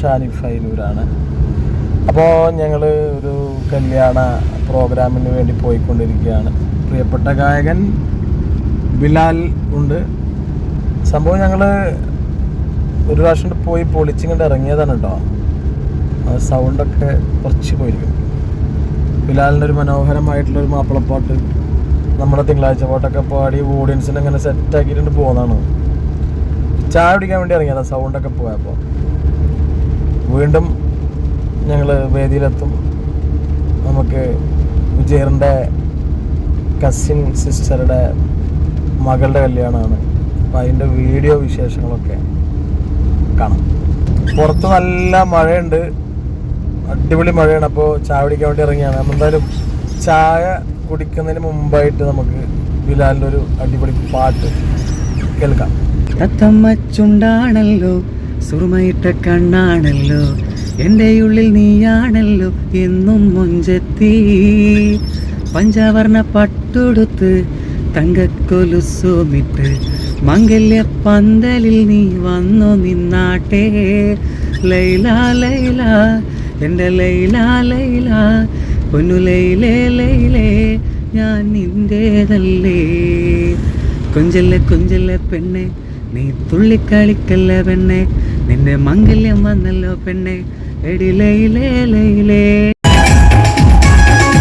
ഷാനിഫ് ഫൈനൂരാണ്. അപ്പോൾ ഞങ്ങൾ ഒരു കല്യാണ പ്രോഗ്രാമിന് വേണ്ടി പോയിക്കൊണ്ടിരിക്കുകയാണ്. പ്രിയപ്പെട്ട ഗായകൻ ബിലാൽ ഉണ്ട്. സംഭവം ഞങ്ങൾ ഒരു പ്രാവശ്യം പോയി പൊളിച്ചിങ്ങോട്ട് ഇറങ്ങിയതാണ് കേട്ടോ. സൗണ്ടൊക്കെ കുറച്ച് പോയിരിക്കും. ബിലാലിൻ്റെ ഒരു മനോഹരമായിട്ടുള്ളൊരു മാപ്പിളപ്പാട്ട്, നമ്മുടെ തിങ്കളാഴ്ച പാട്ടൊക്കെ പാടി ഓഡിയൻസിനെ അങ്ങനെ സെറ്റാക്കിയിട്ടുണ്ട് പോകുന്നതാണ്. ചായ കുടിക്കാൻ വേണ്ടി ഇറങ്ങിയതാണ് സൗണ്ടൊക്കെ പോയപ്പോൾ. വീണ്ടും ഞങ്ങൾ വേദിയിലെത്തും. നമുക്ക് ഉജേറിൻ്റെ കസിൻ സിസ്റ്ററുടെ മകളുടെ കല്യാണമാണ്. അപ്പോൾ അതിൻ്റെ വീഡിയോ വിശേഷങ്ങളൊക്കെ കാണാം. പുറത്ത് നല്ല മഴയുണ്ട്, അടിപൊളി മഴയാണ്. അപ്പോൾ ചായ കുടിക്കാൻ വേണ്ടി ഇറങ്ങിയാണ്. എന്തായാലും ചായ കുടിക്കുന്നതിന് മുമ്പായിട്ട് നമുക്ക് ബിലാലിൻ്റെ ഒരു അടിപൊളി പാട്ട് കേൾക്കാം. തത്തമ്മച്ചുണ്ടാണല്ലോ, സുറുമയിട്ട കണ്ണാണല്ലോ, എൻ്റെ ഉള്ളിൽ നീയാണല്ലോ എന്നും മുഞ്ചെത്തി. പഞ്ചവർണ്ണ പട്ടുടുത്ത് തങ്കക്കൊലുസുമിട്ട് മംഗല്യ പന്തലിൽ നീ വന്നു നിന്നാട്ടെ. ലൈല ലൈല എൻ്റെ ലൈല ലൈല, പൊന്നു ലൈലേ ലൈലേ ഞാൻ നിൻ്റേതല്ലേ. കൊഞ്ചല്ലേ കൊഞ്ചല്ലേ പെണ്ണെ, നീ തുള്ളിക്കളിക്കല്ല പെണ്ണെ, നിന്റെ മംഗല്യം വന്നല്ലോ പെണ്ണെ, എടി ലൈലേ ലൈലേ. ഇവിടെ